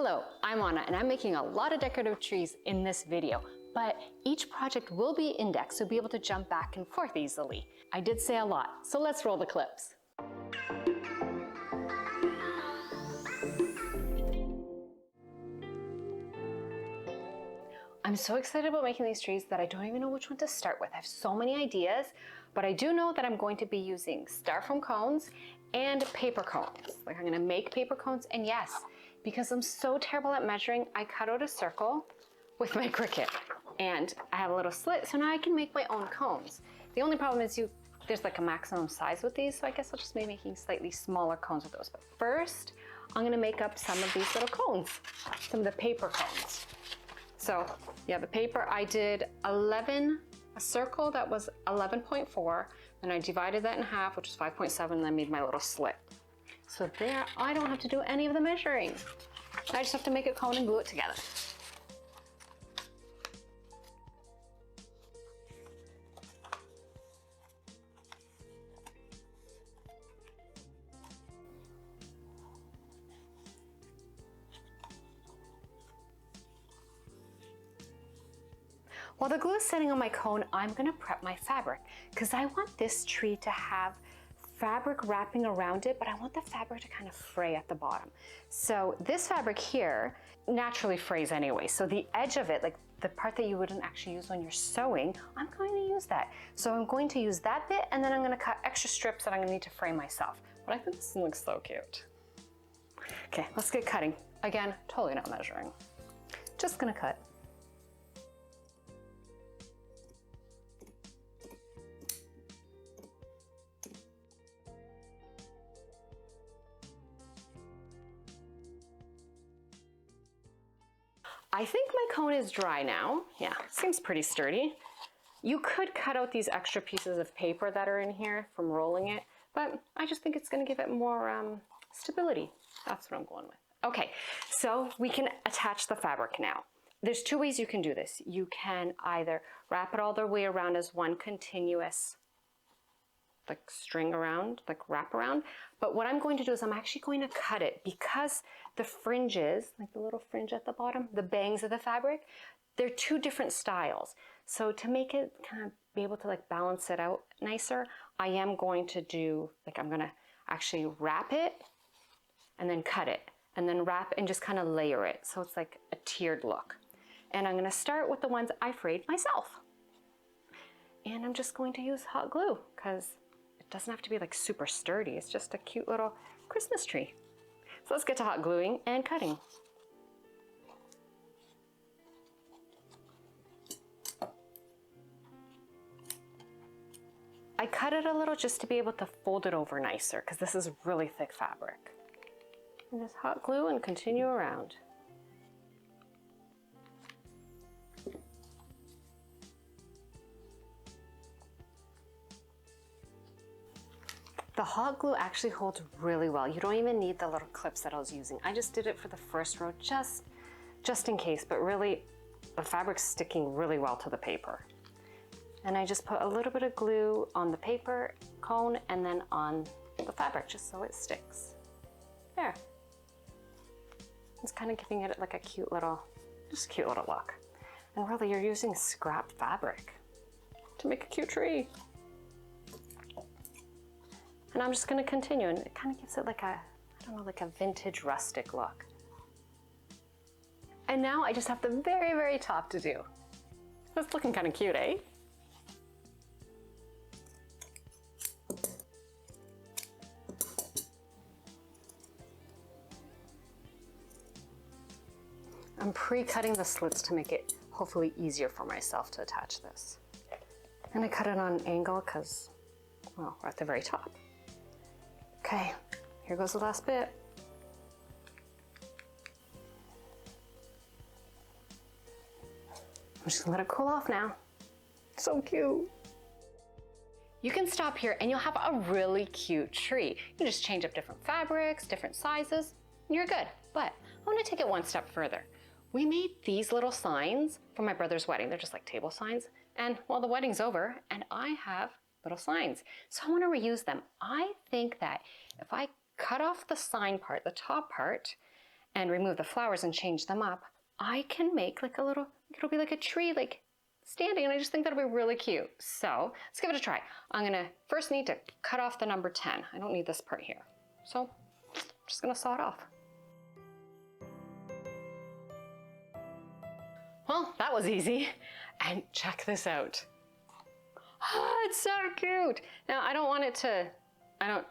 Hello, I'm Anna and I'm making a lot of decorative trees in this video, but each project will be indexed so you'll be able to jump back and forth easily. I did say a lot, so let's roll the clips. I'm so excited about making these trees that I don't even know which one to start with. I have so many ideas, but I do know that I'm going to be using styrofoam cones and paper cones. Like I'm gonna make paper cones, and yes, because I'm so terrible at measuring, I cut out a circle with my Cricut and I have a little slit, so now I can make my own cones. The only problem is there's like a maximum size with these, so I guess I'll just be making slightly smaller cones with those. But first, I'm gonna make up some of these little cones, some of the paper cones. So yeah, the paper, I did a circle that was 11.4, then I divided that in half, which is 5.7, and I made my little slit. So there, I don't have to do any of the measuring. I just have to make a cone and glue it together. While the glue is setting on my cone, I'm gonna prep my fabric because I want this tree to have fabric wrapping around it, but I want the fabric to kind of fray at the bottom. So this fabric here naturally frays anyway. So the edge of it, like the part that you wouldn't actually use when you're sewing, I'm going to use that. So I'm going to use that bit, and then I'm gonna cut extra strips that I'm gonna need to frame myself. But I think this looks so cute. Okay, let's get cutting. Again, totally not measuring. Just gonna cut. I think my cone is dry now. Yeah, seems pretty sturdy. You could cut out these extra pieces of paper that are in here from rolling it, but I just think it's gonna give it more stability. That's what I'm going with. Okay, so we can attach the fabric now. There's two ways you can do this. You can either wrap it all the way around as one continuous like string around, like wrap around. But what I'm going to do is I'm actually going to cut it because the fringes, like the little fringe at the bottom, the bangs of the fabric, they're two different styles. So to make it kind of be able to like balance it out nicer, I am going to do, like I'm gonna actually wrap it and then cut it and then wrap and just kind of layer it. So it's like a tiered look. And I'm gonna start with the ones I frayed myself. And I'm just going to use hot glue because it doesn't have to be like super sturdy. It's just a cute little Christmas tree. So let's get to hot gluing and cutting. I cut it a little just to be able to fold it over nicer because this is really thick fabric. And just hot glue and continue around. The hot glue actually holds really well. You don't even need the little clips that I was using. I just did it for the first row just in case, but really the fabric's sticking really well to the paper. And I just put a little bit of glue on the paper cone and then on the fabric just so it sticks. There. It's kind of giving it like a cute little look. And really you're using scrap fabric to make a cute tree. And I'm just gonna continue, and it kind of gives it like a, I don't know, like a vintage rustic look. And now I just have the very, very top to do. That's looking kind of cute, eh? I'm pre-cutting the slits to make it hopefully easier for myself to attach this. And I cut it on an angle because, well, we're at the very top. Okay, here goes the last bit. I'm just gonna let it cool off now. So cute. You can stop here and you'll have a really cute tree. You can just change up different fabrics, different sizes, and you're good. But I wanna take it one step further. We made these little signs for my brother's wedding. They're just like table signs. And well, the wedding's over and I have little signs. So I want to reuse them. I think that if I cut off the sign part, the top part, and remove the flowers and change them up, I can make like a little, it'll be like a tree like standing, and I just think that'll be really cute. So let's give it a try. I'm gonna first need to cut off the number 10. I don't need this part here. So I'm just gonna saw it off. Well, that was easy. And check this out. Oh, it's so cute. Now I don't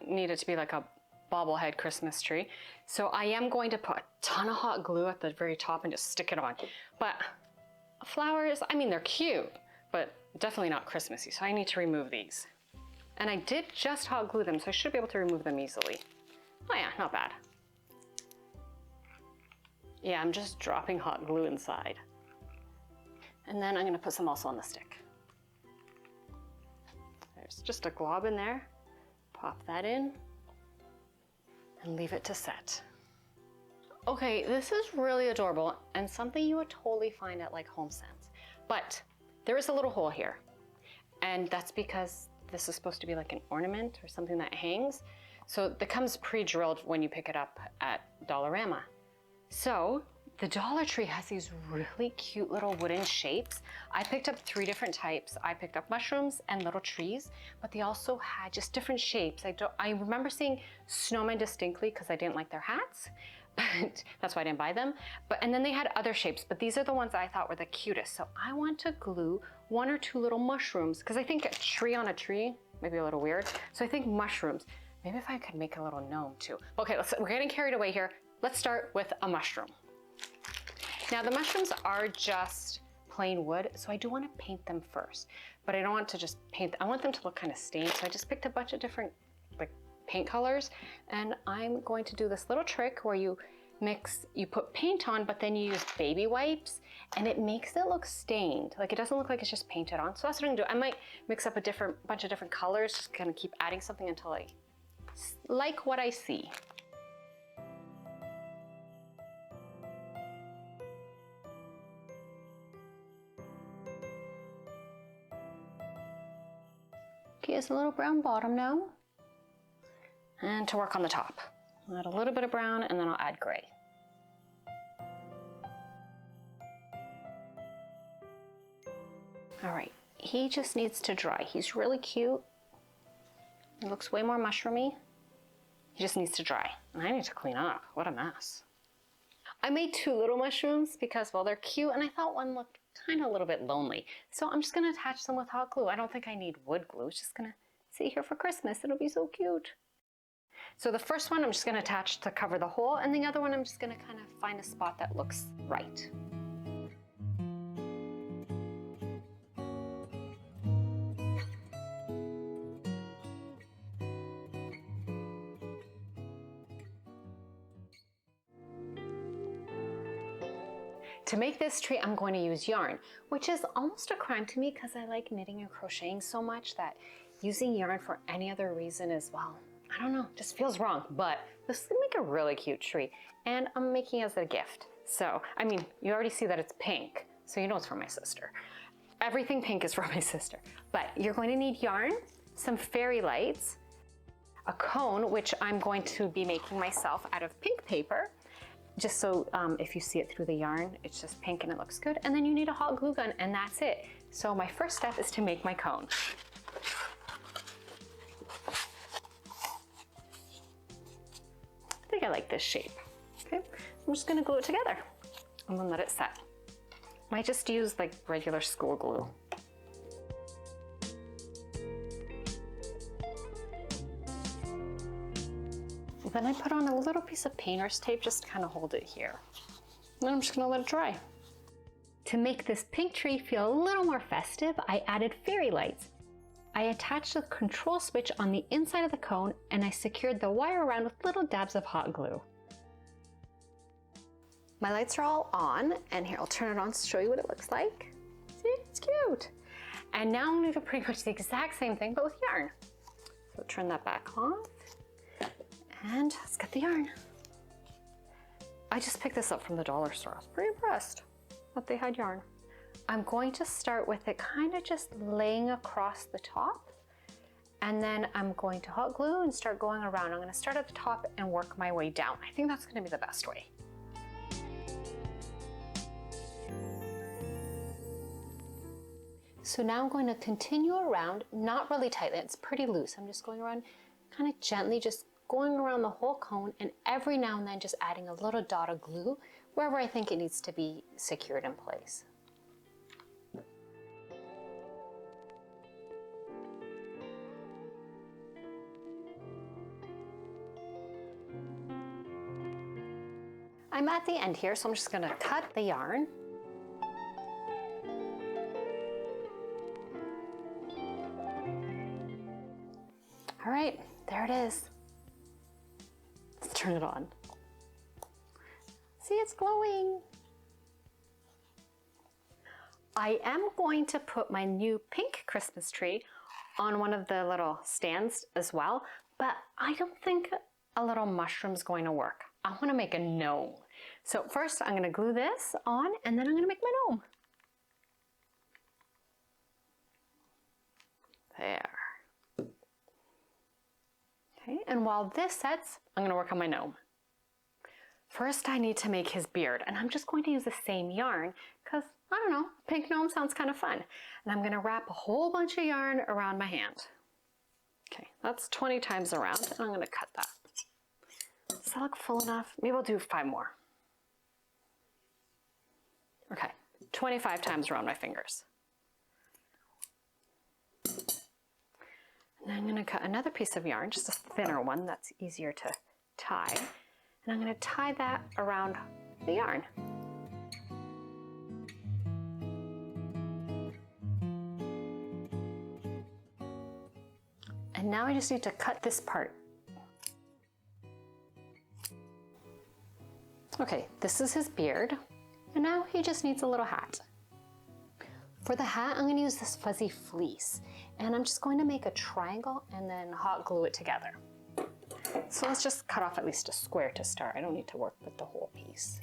need it to be like a bobblehead Christmas tree. So I am going to put a ton of hot glue at the very top and just stick it on. But flowers, I mean, they're cute, but definitely not Christmassy. So I need to remove these. And I did just hot glue them, so I should be able to remove them easily. Oh yeah, not bad. Yeah, I'm just dropping hot glue inside. And then I'm gonna put some also on the stick. There's just a glob in there. Pop that in and leave it to set. Okay, this is really adorable and something you would totally find at like HomeSense. But there is a little hole here. And that's because this is supposed to be like an ornament or something that hangs. So that comes pre-drilled when you pick it up at Dollarama. So the Dollar Tree has these really cute little wooden shapes. I picked up 3 different types. I picked up mushrooms and little trees, but they also had just different shapes. I remember seeing snowmen distinctly because I didn't like their hats, but that's why I didn't buy them. And then they had other shapes, but these are the ones I thought were the cutest. So I want to glue 1 or 2 little mushrooms because I think a tree on a tree might be a little weird. So I think mushrooms. Maybe if I could make a little gnome too. Okay, we're getting carried away here. Let's start with a mushroom. Now the mushrooms are just plain wood, so I do want to paint them first, but I don't want to just paint, I want them to look kind of stained. So I just picked a bunch of different like paint colors, and I'm going to do this little trick where you put paint on, but then you use baby wipes, and it makes it look stained. Like it doesn't look like it's just painted on. So that's what I'm gonna do. I might mix up a bunch of different colors, just kind of keep adding something until I like what I see. Okay, it's a little brown bottom now. And to work on the top. I'll add a little bit of brown and then I'll add gray. All right, he just needs to dry. He's really cute. He looks way more mushroomy. He just needs to dry. And I need to clean up. What a mess. I made 2 little mushrooms because, well, they're cute and I thought one looked kind of a little bit lonely. So I'm just gonna attach them with hot glue. I don't think I need wood glue. It's just gonna sit here for Christmas. It'll be so cute. So the first one I'm just gonna attach to cover the hole, and the other one I'm just gonna kind of find a spot that looks right. To make this tree, I'm going to use yarn, which is almost a crime to me because I like knitting and crocheting so much that using yarn for any other reason is, well, I don't know, just feels wrong. But this is gonna make a really cute tree, and I'm making it as a gift. So, I mean, you already see that it's pink, so you know it's for my sister. Everything pink is for my sister. But you're going to need yarn, some fairy lights, a cone, which I'm going to be making myself out of pink paper, just so if you see it through the yarn, it's just pink and it looks good. And then you need a hot glue gun, and that's it. So my first step is to make my cone. I think I like this shape. Okay, I'm just gonna glue it together and then let it set. Might just use like regular school glue. Then I put on a little piece of painter's tape just to kind of hold it here. And then I'm just gonna let it dry. To make this pink tree feel a little more festive, I added fairy lights. I attached the control switch on the inside of the cone, and I secured the wire around with little dabs of hot glue. My lights are all on, and here, I'll turn it on to show you what it looks like. See, it's cute. And now I'm gonna do pretty much the exact same thing, but with yarn. So turn that back on. And let's get the yarn. I just picked this up from the dollar store. I was pretty impressed that they had yarn. I'm going to start with it kind of just laying across the top, and then I'm going to hot glue and start going around. I'm going to start at the top and work my way down. I think that's going to be the best way. So now I'm going to continue around, not really tightly, it's pretty loose. I'm just going around kind of gently, just going around the whole cone, and every now and then just adding a little dot of glue wherever I think it needs to be secured in place. I'm at the end here, so I'm just gonna cut the yarn. All right, there it is. Let's turn it on. See, it's glowing. I am going to put my new pink Christmas tree on one of the little stands as well, but I don't think a little mushroom's going to work. I want to make a gnome. So first I'm going to glue this on, and then I'm going to make my gnome. There. Okay, and while this sets, I'm going to work on my gnome. First I need to make his beard, and I'm just going to use the same yarn because, I don't know, pink gnome sounds kind of fun. And I'm going to wrap a whole bunch of yarn around my hand. Okay, that's 20 times around, and I'm going to cut that. Does that look full enough? Maybe I'll do 5 more. Okay, 25 times around my fingers. And I'm going to cut another piece of yarn, just a thinner one that's easier to tie. And I'm going to tie that around the yarn. And now I just need to cut this part. Okay, this is his beard, and now he just needs a little hat. For the hat, I'm going to use this fuzzy fleece, and I'm just going to make a triangle and then hot glue it together. So let's just cut off at least a square to start. I don't need to work with the whole piece.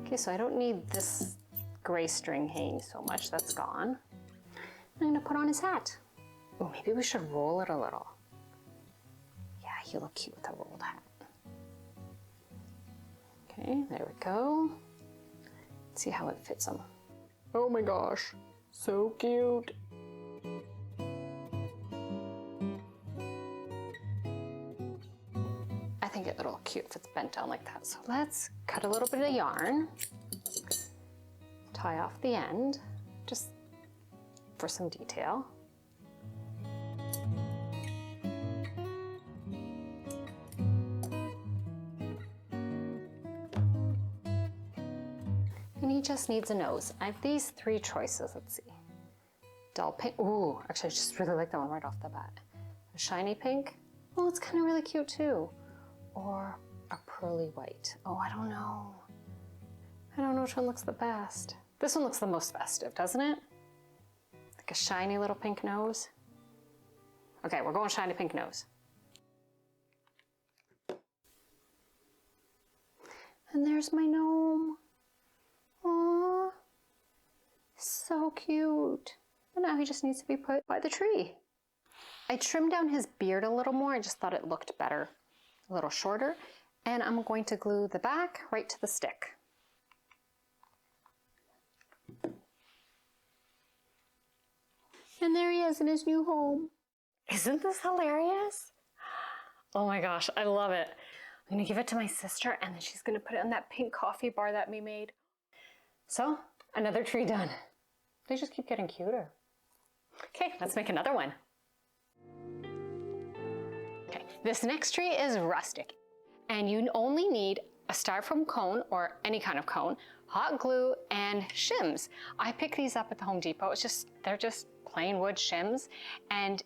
Okay, so I don't need this gray string hanging so much, that's gone. I'm gonna put on his hat. Oh, maybe we should roll it a little. Yeah, he'll look cute with a rolled hat. Okay, there we go. Let's see how it fits him. Oh my gosh, so cute. I think it'll look cute if it's bent down like that. So let's cut a little bit of yarn, tie off the end, just for some detail. And he just needs a nose. I have these 3 choices, let's see. Dull pink, ooh, actually I just really like that one right off the bat. A shiny pink, oh, it's kind of really cute too. Or a pearly white. Oh, I don't know. I don't know which one looks the best. This one looks the most festive, doesn't it? Like a shiny little pink nose. Okay, we're going shiny pink nose. And there's my gnome. Aww, so cute. And now he just needs to be put by the tree. I trimmed down his beard a little more. I just thought it looked better, a little shorter. And I'm going to glue the back right to the stick. And there he is in his new home. Isn't this hilarious? Oh my gosh, I love it. I'm gonna give it to my sister, and then she's gonna put it on that pink coffee bar that we made. So, another tree done. They just keep getting cuter. Okay, let's make another one. Okay, this next tree is rustic, and you only need a styrofoam cone or any kind of cone, hot glue, and shims. I picked these up at the Home Depot. They're just plain wood shims, and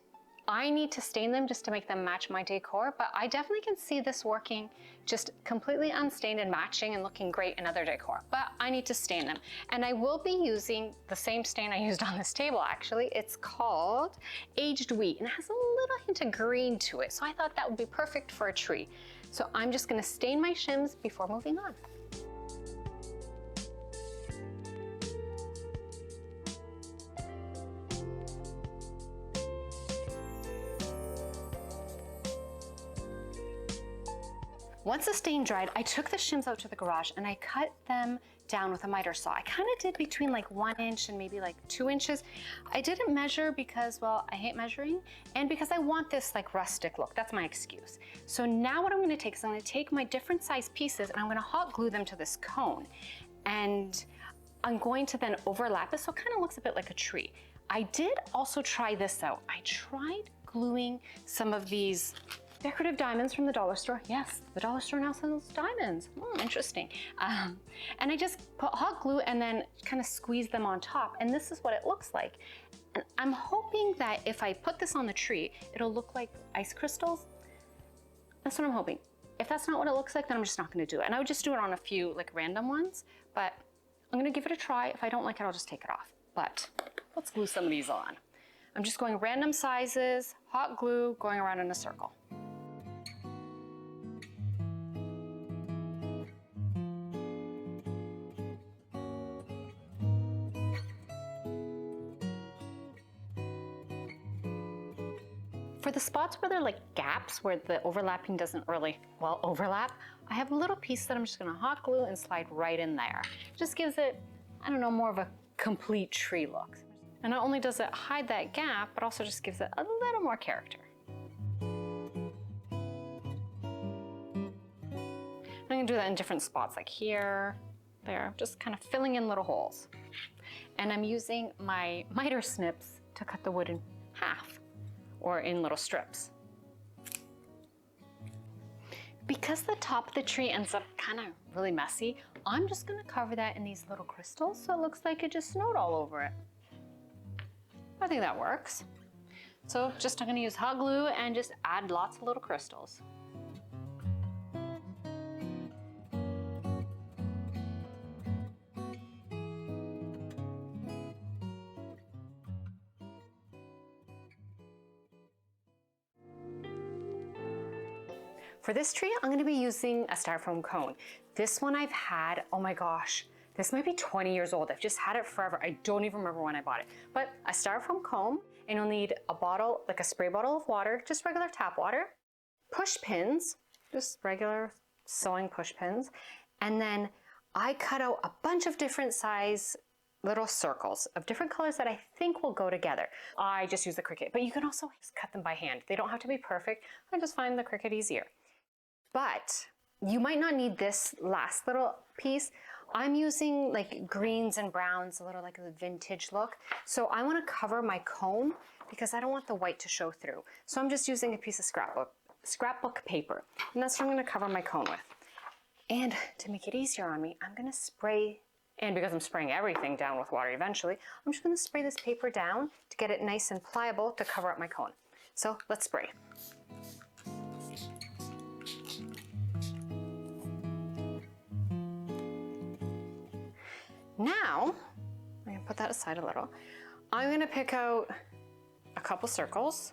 I need to stain them just to make them match my decor, but I definitely can see this working just completely unstained and matching and looking great in other decor, but I need to stain them. And I will be using the same stain I used on this table actually. It's called Aged Wheat, and it has a little hint of green to it, so I thought that would be perfect for a tree. So I'm just gonna stain my shims before moving on. Once the stain dried, I took the shims out to the garage and I cut them down with a miter saw. I kind of did between like 1 inch and maybe like 2 inches. I didn't measure because, well, I hate measuring, and because I want this like rustic look. That's my excuse. So now what I'm gonna take is I'm gonna take my different size pieces and I'm gonna hot glue them to this cone. And I'm going to then overlap it so it kind of looks a bit like a tree. I did also try this out. I tried gluing some of these decorative diamonds from the dollar store. Yes, the dollar store now sells diamonds. Interesting. And I just put hot glue and then kind of squeeze them on top, and this is what it looks like. And I'm hoping that if I put this on the tree, it'll look like ice crystals. That's what I'm hoping. If that's not what it looks like, then I'm just not gonna do it. And I would just do it on a few like random ones, but I'm gonna give it a try. If I don't like it, I'll just take it off. But let's glue some of these on. I'm just going random sizes, hot glue, going around in a circle. For the spots where they're like gaps, where the overlapping doesn't really, well, overlap, I have a little piece that I'm just gonna hot glue and slide right in there. Just gives it, I don't know, more of a complete tree look. And not only does it hide that gap, but also just gives it a little more character. I'm gonna do that in different spots, like here, there, just kind of filling in little holes. And I'm using my miter snips to cut the wood in half, or in little strips. Because the top of the tree ends up kind of really messy, I'm just gonna cover that in these little crystals so it looks like it just snowed all over it. I think that works. So I'm gonna use hot glue and just add lots of little crystals. For this tree, I'm gonna be using a styrofoam cone. This one I've had, oh my gosh, this might be 20 years old. I've just had it forever. I don't even remember when I bought it. But a styrofoam cone, and you'll need a bottle, like a spray bottle of water, just regular tap water, push pins, just regular sewing push pins, and then I cut out a bunch of different size little circles of different colors that I think will go together. I just use the Cricut, but you can also just cut them by hand. They don't have to be perfect. I just find the Cricut easier. But you might not need this last little piece. I'm using like greens and browns, a little like a vintage look. So I want to cover my cone because I don't want the white to show through. So I'm just using a piece of scrapbook paper, and that's what I'm going to cover my cone with. And to make it easier on me, I'm going to spray, and because I'm spraying everything down with water eventually, I'm just going to spray this paper down to get it nice and pliable to cover up my cone. So let's spray. Now, I'm gonna put that aside a little. I'm gonna pick out a couple circles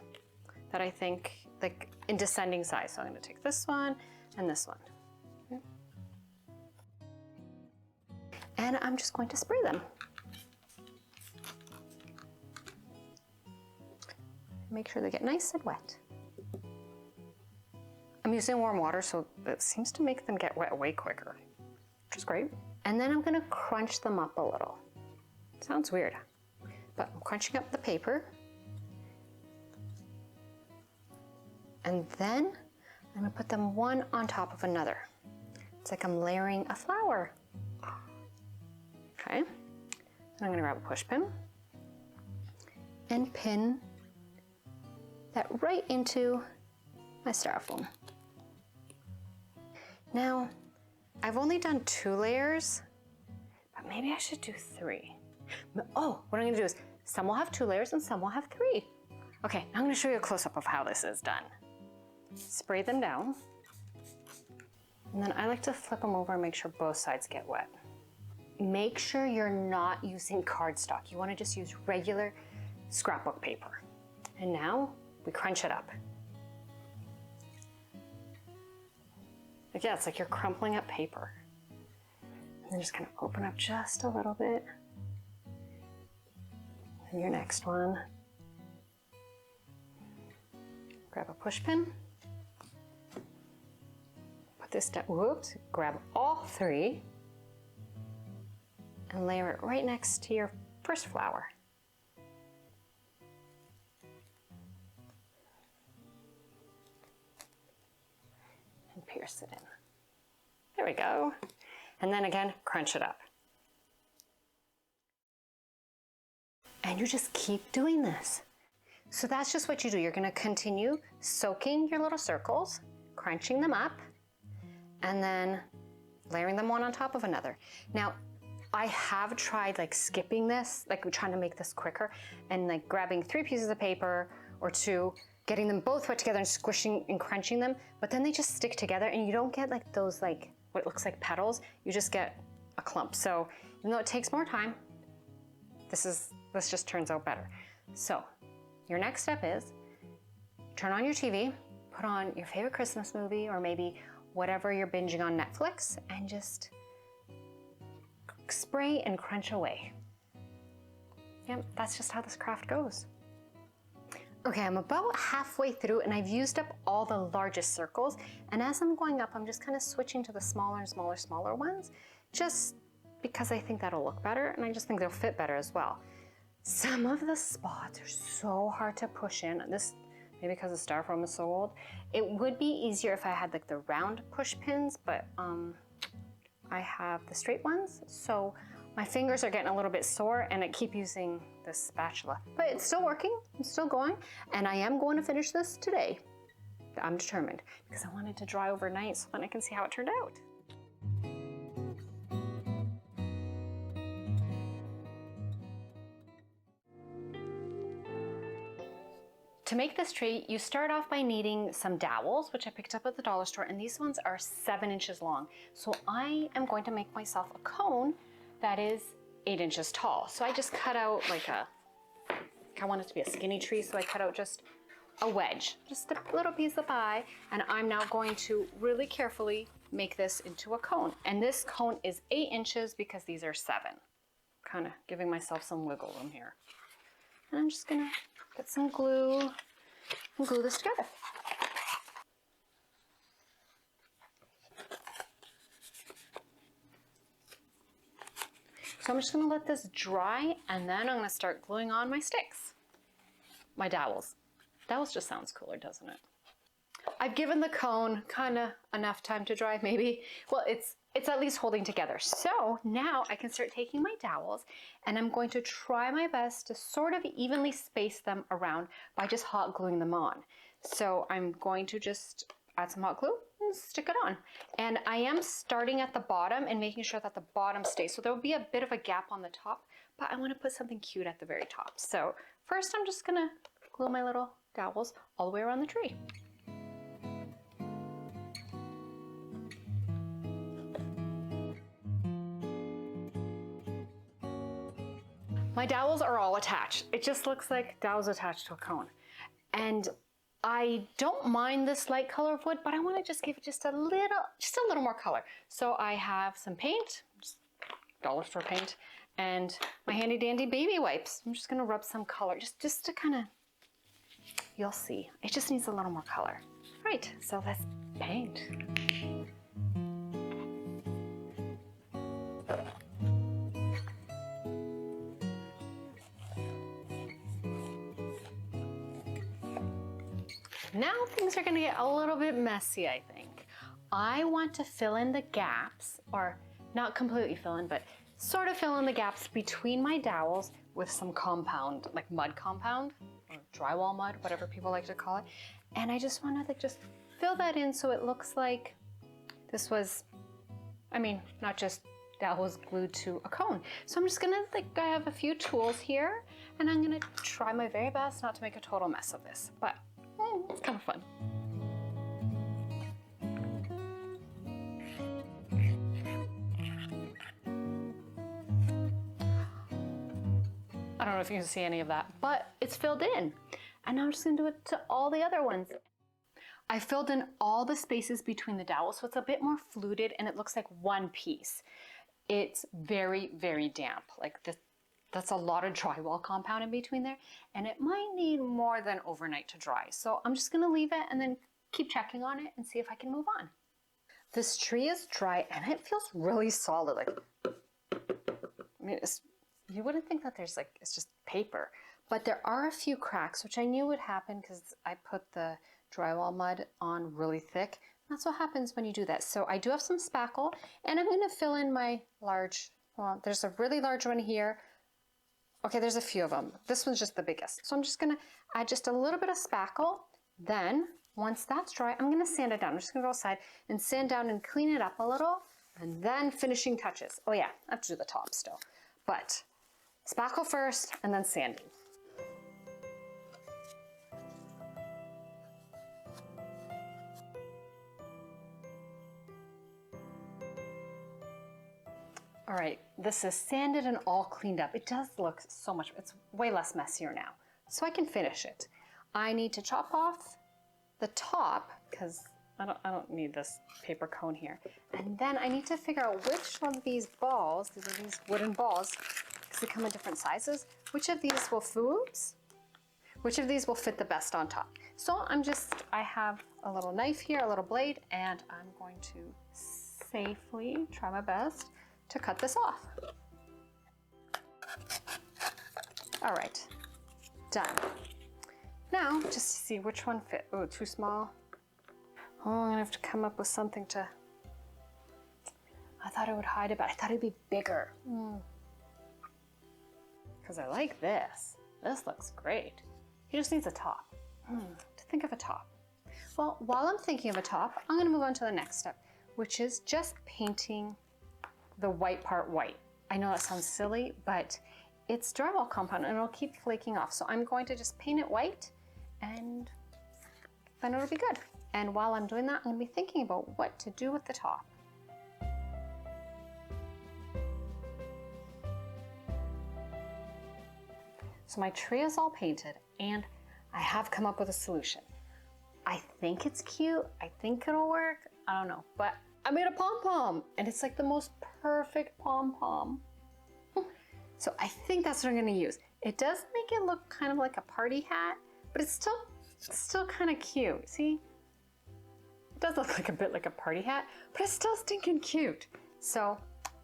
that I think like in descending size. So I'm gonna take this one and this one. Okay. And I'm just going to spray them. Make sure they get nice and wet. I'm using warm water, so it seems to make them get wet way quicker, which is great. And then I'm gonna crunch them up a little. Sounds weird, but I'm crunching up the paper. And then I'm gonna put them one on top of another. It's like I'm layering a flower. Okay, and I'm gonna grab a push pin and pin that right into my styrofoam. Now, I've only done 2 layers, but maybe I should do 3. Oh, what I'm gonna do is some will have 2 layers and some will have 3. Okay, I'm gonna show you a close-up of how this is done. Spray them down, and then I like to flip them over and make sure both sides get wet. Make sure you're not using cardstock. You wanna just use regular scrapbook paper. And now we crunch it up. Like, yeah, it's like you're crumpling up paper. And just kind of open up just a little bit. And your next one. Grab a push pin. Put this down, whoops, grab all three and layer it right next to your first flower. And pierce it in. There we go. And then again, crunch it up. And you just keep doing this. So that's just what you do. You're gonna continue soaking your little circles, crunching them up, and then layering them one on top of another. Now, I have tried like skipping this, like trying to make this quicker, and like grabbing 3 pieces of paper or 2, getting them both put together and squishing and crunching them, but then they just stick together and you don't get like those like what looks like petals, you just get a clump. So even though it takes more time, this just turns out better. So your next step is turn on your TV, put on your favorite Christmas movie or maybe whatever you're binging on Netflix, and just spray and crunch away. Yep, that's just how this craft goes. Okay, I'm about halfway through and I've used up all the largest circles, and as I'm going up, I'm just kind of switching to the smaller and smaller ones, just because I think that'll look better, and I just think they'll fit better as well. Some of the spots are so hard to push in. This, maybe because the styrofoam is so old. It would be easier if I had like the round push pins, but I have the straight ones, so my fingers are getting a little bit sore and I keep using this spatula. But it's still working, I'm still going, and I am going to finish this today. I'm determined, because I wanted to dry overnight so then I can see how it turned out. To make this tree, you start off by needing some dowels, which I picked up at the dollar store, and these ones are 7 inches long. So I am going to make myself a cone that is 8 inches tall. So I just cut out like I want it to be a skinny tree, so I cut out just a wedge, just a little piece of pie, and I'm now going to really carefully make this into a cone. And this cone is 8 inches because these are 7. Kind of giving myself some wiggle room here. And I'm just gonna get some glue and glue this together. So I'm just gonna let this dry, and then I'm gonna start gluing on my sticks, my dowels. Dowels just sounds cooler, doesn't it? I've given the cone kind of enough time to dry, maybe. Well, it's at least holding together. So now I can start taking my dowels, and I'm going to try my best to sort of evenly space them around by just hot gluing them on. So I'm going to just add some hot glue and stick it on. And I am starting at the bottom and making sure that the bottom stays. So there will be a bit of a gap on the top, but I want to put something cute at the very top. So first I'm just gonna glue my little dowels all the way around the tree. My dowels are all attached. It just looks like dowels attached to a cone. And I don't mind this light color of wood, but I want to just give it just a little more color. So I have some paint, just dollar store paint, and my handy dandy baby wipes. I'm just gonna rub some color, just to kind of, you'll see. It just needs a little more color. Right, so let's paint. Now things are gonna get a little bit messy, I think. I want to fill in the gaps, or not completely fill in, but sort of fill in the gaps between my dowels with some compound, like mud compound, or drywall mud, whatever people like to call it. And I just wanna like just fill that in so it looks like this was, I mean, not just dowels glued to a cone. So I'm just gonna, like, I have a few tools here, and I'm gonna try my very best not to make a total mess of this, but it's kind of fun. I don't know if you can see any of that, but it's filled in. And now I'm just gonna do it to all the other ones. I filled in all the spaces between the dowels, so it's a bit more fluted and it looks like one piece. It's very, very damp. Like that's a lot of drywall compound in between there, and it might need more than overnight to dry. So I'm just gonna leave it and then keep checking on it and see if I can move on. This tree is dry and it feels really solid. Like, I mean, you wouldn't think that there's like, it's just paper, but there are a few cracks, which I knew would happen because I put the drywall mud on really thick. That's what happens when you do that. So I do have some spackle, and I'm gonna fill in my large, well, there's a really large one here. Okay, there's a few of them. This one's just the biggest. So I'm just gonna add just a little bit of spackle. Then once that's dry, I'm gonna sand it down. I'm just gonna go outside and sand down and clean it up a little, and then finishing touches. Oh yeah, I have to do the top still. But spackle first and then sanding. All right, this is sanded and all cleaned up. It does look so much, it's way less messier now. So I can finish it. I need to chop off the top because I don't need this paper cone here. And then I need to figure out which one of these balls, these are these wooden balls, because they come in different sizes, which of these will which of these will fit the best on top. So I have a little knife here, a little blade, and I'm going to safely try my best to cut this off. All right, done. Now, just to see which one fit. Oh, too small. Oh, I'm gonna have to come up with something to, I thought it would hide it, but I thought it'd be bigger. Because I like this. This looks great. He just needs a top. To think of a top. Well, while I'm thinking of a top, I'm gonna move on to the next step, which is just painting the white part white. I know that sounds silly, but it's drywall compound and it'll keep flaking off. So I'm going to just paint it white and then it'll be good. And while I'm doing that, I'm gonna be thinking about what to do with the top. So my tree is all painted and I have come up with a solution. I think it's cute, I think it'll work, I don't know, but I made a pom-pom and it's like the most perfect pom-pom. So I think that's what I'm gonna use. It does make it look kind of like a party hat, but it's still kind of cute. See? It does look like a bit like a party hat, but it's still stinking cute. So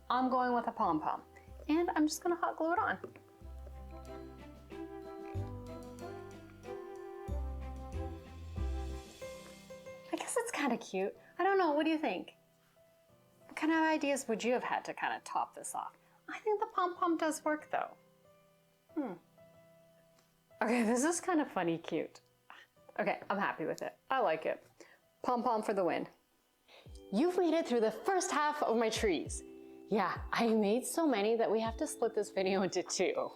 I'm going with a pom-pom and I'm just gonna hot glue it on. I guess it's kind of cute. I don't know, what do you think? What kind of ideas would you have had to kind of top this off? I think the pom-pom does work though. Okay, this is kind of funny cute. Okay, I'm happy with it. I like it. Pom-pom for the win. You've made it through the first half of my trees. Yeah, I made so many that we have to split this video into two.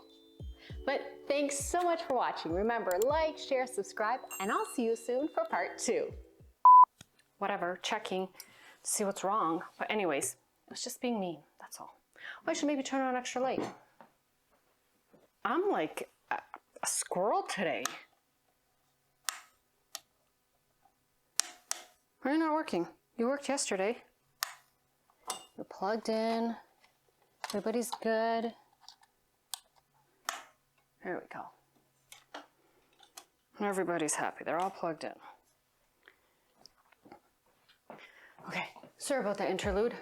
But thanks so much for watching. Remember, like, share, subscribe, and I'll see you soon for part 2. Whatever, checking to see what's wrong. But anyways, it was just being mean, that's all. Oh, I should maybe turn on extra light. I'm like a squirrel today. Why are you not working? You worked yesterday. You're plugged in. Everybody's good. There we go. Everybody's happy. They're all plugged in. Okay, sorry about that interlude.